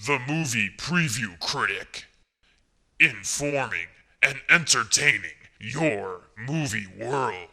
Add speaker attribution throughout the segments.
Speaker 1: The Movie Preview Critic. Informing and entertaining your movie world.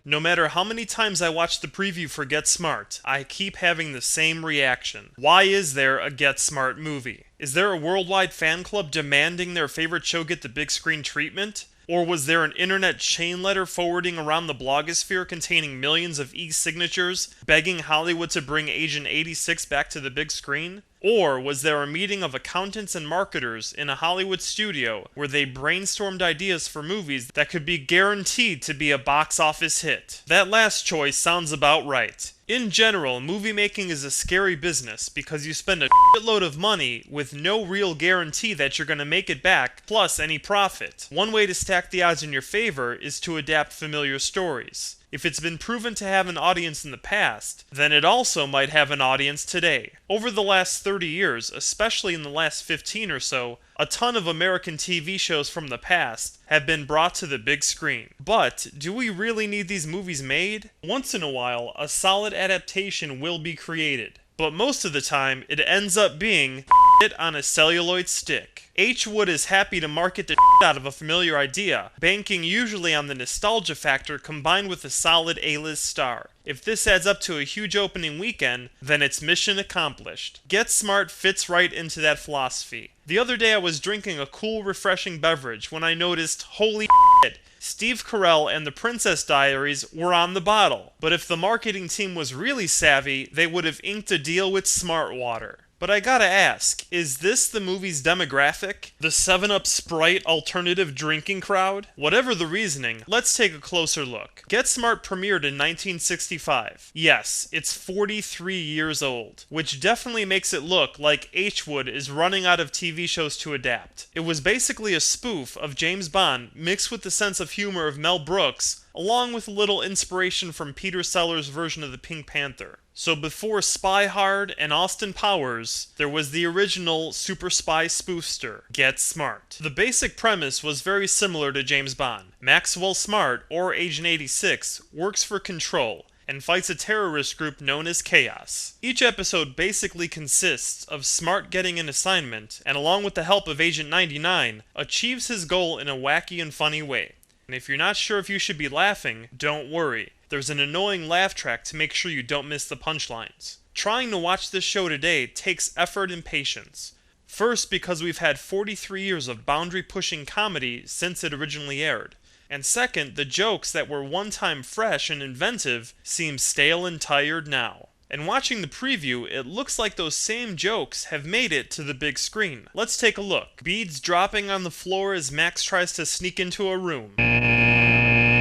Speaker 2: No matter how many times I watch the preview for Get Smart, I keep having the same reaction. Why is there a Get Smart movie? Is there a worldwide fan club demanding their favorite show get the big screen treatment? Or was there an internet chain letter forwarding around the blogosphere containing millions of e-signatures begging Hollywood to bring Agent 86 back to the big screen? Or was there a meeting of accountants and marketers in a Hollywood studio where they brainstormed ideas for movies that could be guaranteed to be a box office hit? That last choice sounds about right. In general, movie making is a scary business because you spend a shitload of money with no real guarantee that you're going to make it back, plus any profit. One way to stack the odds in your favor is to adapt familiar stories. If it's been proven to have an audience in the past, then it also might have an audience today. Over the last 30 years, especially in the last 15 or so, a ton of American TV shows from the past have been brought to the big screen. But do we really need these movies made? Once in a while, a solid adaptation will be created. But most of the time, it ends up being shit on a celluloid stick. H. Wood is happy to market the shit out of a familiar idea, banking usually on the nostalgia factor combined with a solid A-list star. If this adds up to a huge opening weekend, then it's mission accomplished. Get Smart fits right into that philosophy. The other day I was drinking a cool, refreshing beverage when I noticed, holy shit, Steve Carell and the Princess Diaries were on the bottle. But if the marketing team was really savvy, they would have inked a deal with Smart Water. But I gotta ask, is this the movie's demographic? The 7-Up Sprite alternative drinking crowd? Whatever the reasoning, let's take a closer look. Get Smart premiered in 1965. Yes, it's 43 years old, which definitely makes it look like H. Wood is running out of TV shows to adapt. It was basically a spoof of James Bond mixed with the sense of humor of Mel Brooks, along with a little inspiration from Peter Sellers' version of the Pink Panther. So before Spy Hard and Austin Powers, there was the original super spy spoofster, Get Smart. The basic premise was very similar to James Bond. Maxwell Smart, or Agent 86, works for Control and fights a terrorist group known as Chaos. Each episode basically consists of Smart getting an assignment and, along with the help of Agent 99, achieves his goal in a wacky and funny way. And if you're not sure if you should be laughing, don't worry. There's an annoying laugh track to make sure you don't miss the punchlines. Trying to watch this show today takes effort and patience. First, because we've had 43 years of boundary-pushing comedy since it originally aired. And second, the jokes that were one time fresh and inventive seem stale and tired now. And watching the preview, it looks like those same jokes have made it to the big screen. Let's take a look. Beads dropping on the floor as Max tries to sneak into a room.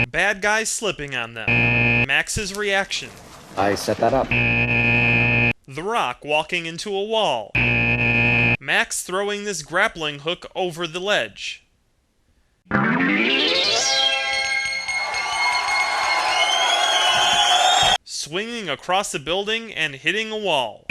Speaker 2: Bad guys slipping on them. Max's reaction.
Speaker 3: I set that up.
Speaker 2: The Rock walking into a wall. Max throwing this grappling hook over the ledge. Swinging across a building and hitting a wall.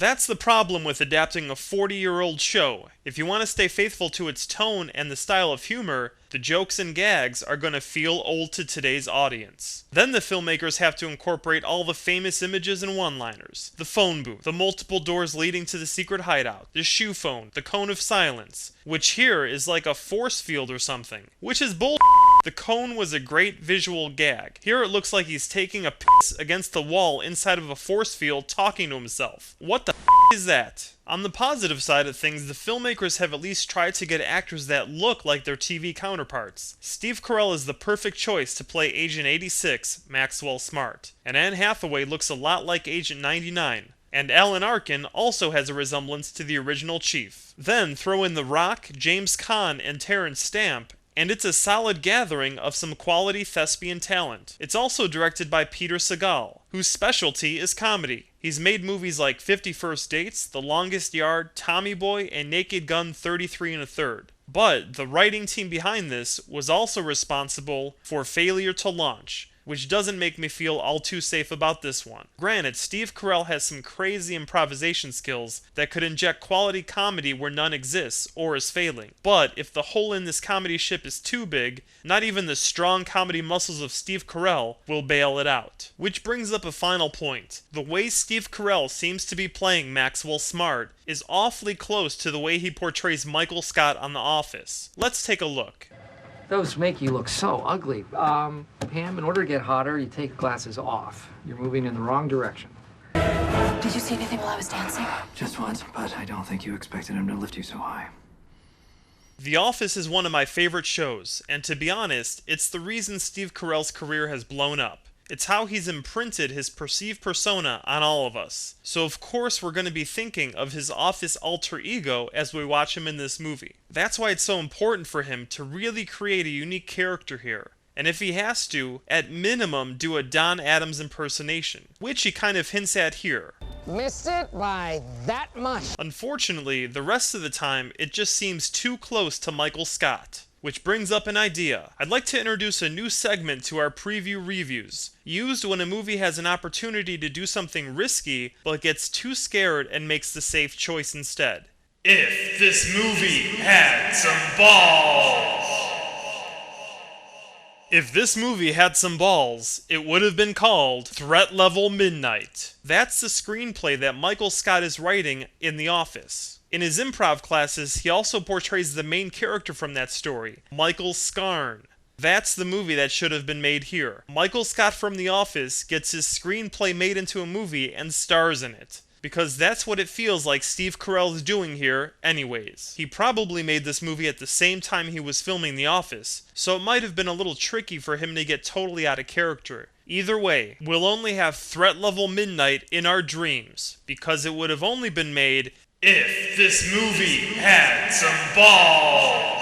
Speaker 2: That's the problem with adapting a 40-year-old show. If you want to stay faithful to its tone and the style of humor, the jokes and gags are going to feel old to today's audience. Then the filmmakers have to incorporate all the famous images and one-liners. The phone booth, the multiple doors leading to the secret hideout, the shoe phone, the cone of silence, which here is like a force field or something, which is bull. The cone was a great visual gag. Here it looks like he's taking a piss against the wall inside of a force field talking to himself. What the is that? On the positive side of things, the filmmakers have at least tried to get actors that look like their TV counterparts. Steve Carell is the perfect choice to play Agent 86, Maxwell Smart, and Anne Hathaway looks a lot like Agent 99. And Alan Arkin also has a resemblance to the original Chief. Then throw in The Rock, James Caan, and Terrence Stamp, and it's a solid gathering of some quality thespian talent. It's also directed by Peter Segal, whose specialty is comedy. He's made movies like 50 First Dates, The Longest Yard, Tommy Boy, and Naked Gun 33 1/3. But the writing team behind this was also responsible for Failure to Launch, which doesn't make me feel all too safe about this one. Granted, Steve Carell has some crazy improvisation skills that could inject quality comedy where none exists or is failing. But if the hole in this comedy ship is too big, not even the strong comedy muscles of Steve Carell will bail it out. Which brings up a final point. The way Steve Carell seems to be playing Maxwell Smart is awfully close to the way he portrays Michael Scott on The Office. Let's take a look.
Speaker 3: Those make you look so ugly. Pam, in order to get hotter, you take glasses off. You're moving in the wrong direction.
Speaker 4: Did you see anything while I was dancing?
Speaker 5: Just once, but I don't think you expected him to lift you so high.
Speaker 2: The Office is one of my favorite shows, and to be honest, it's the reason Steve Carell's career has blown up. It's how he's imprinted his perceived persona on all of us. So of course we're going to be thinking of his Office alter ego as we watch him in this movie. That's why it's so important for him to really create a unique character here. And if he has to, at minimum do a Don Adams impersonation, which he kind of hints at here.
Speaker 6: Missed it by that much.
Speaker 2: Unfortunately, the rest of the time it just seems too close to Michael Scott. Which brings up an idea. I'd like to introduce a new segment to our preview reviews, used when a movie has an opportunity to do something risky, but gets too scared and makes the safe choice instead. If this movie had some balls. If this movie had some balls, it would have been called Threat Level Midnight. That's the screenplay that Michael Scott is writing in The Office. In his improv classes, he also portrays the main character from that story, Michael Scarn. That's the movie that should have been made here. Michael Scott from The Office gets his screenplay made into a movie and stars in it. Because that's what it feels like Steve Carell is doing here anyways. He probably made this movie at the same time he was filming The Office, so it might have been a little tricky for him to get totally out of character. Either way, we'll only have Threat Level Midnight in our dreams, because it would have only been made if this movie had some balls.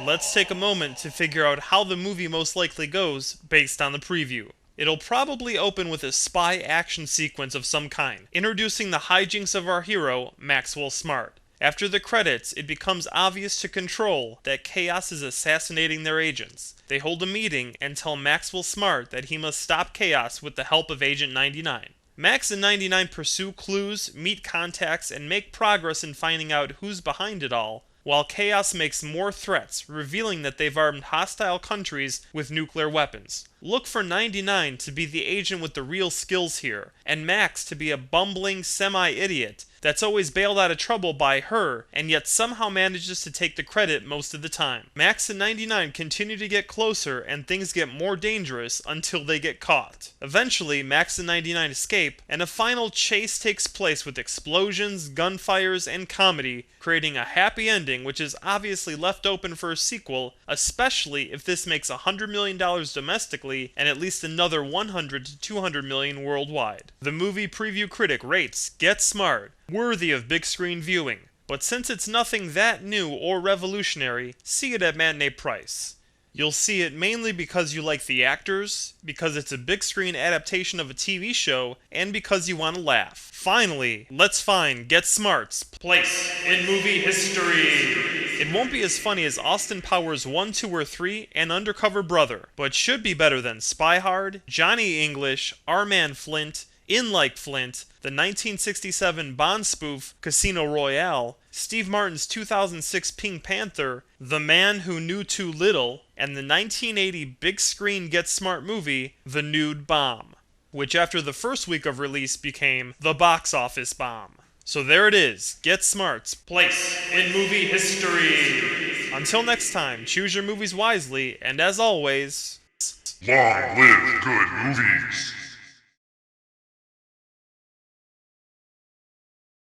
Speaker 2: Let's take a moment to figure out how the movie most likely goes based on the preview. It'll probably open with a spy action sequence of some kind, introducing the hijinks of our hero, Maxwell Smart. After the credits, it becomes obvious to Control that Chaos is assassinating their agents. They hold a meeting and tell Maxwell Smart that he must stop Chaos with the help of Agent 99. Max and 99 pursue clues, meet contacts, and make progress in finding out who's behind it all, while Chaos makes more threats, revealing that they've armed hostile countries with nuclear weapons. Look for 99 to be the agent with the real skills here, and Max to be a bumbling semi-idiot that's always bailed out of trouble by her, and yet somehow manages to take the credit most of the time. Max and 99 continue to get closer, and things get more dangerous until they get caught. Eventually, Max and 99 escape, and a final chase takes place with explosions, gunfires, and comedy, creating a happy ending which is obviously left open for a sequel, especially if this makes $100 million domestically and at least another 100 to 200 million worldwide. The movie preview critic rates Get Smart worthy of big screen viewing, but since it's nothing that new or revolutionary, see it at matinee price. You'll see it mainly because you like the actors, because it's a big screen adaptation of a TV show, and because you want to laugh. Finally, let's find Get Smart's place in movie history. It won't be as funny as Austin Powers 1, 2, or 3, and Undercover Brother, but should be better than Spy Hard, Johnny English, Our Man Flint, In Like Flint, the 1967 Bond spoof Casino Royale, Steve Martin's 2006 Pink Panther, The Man Who Knew Too Little, and the 1980 big screen Get Smart movie, The Nude Bomb, which after the first week of release became The Box Office Bomb. So there it is, Get Smart's place in movie history. Until next time, choose your movies wisely, and as always,
Speaker 1: Long live good movies.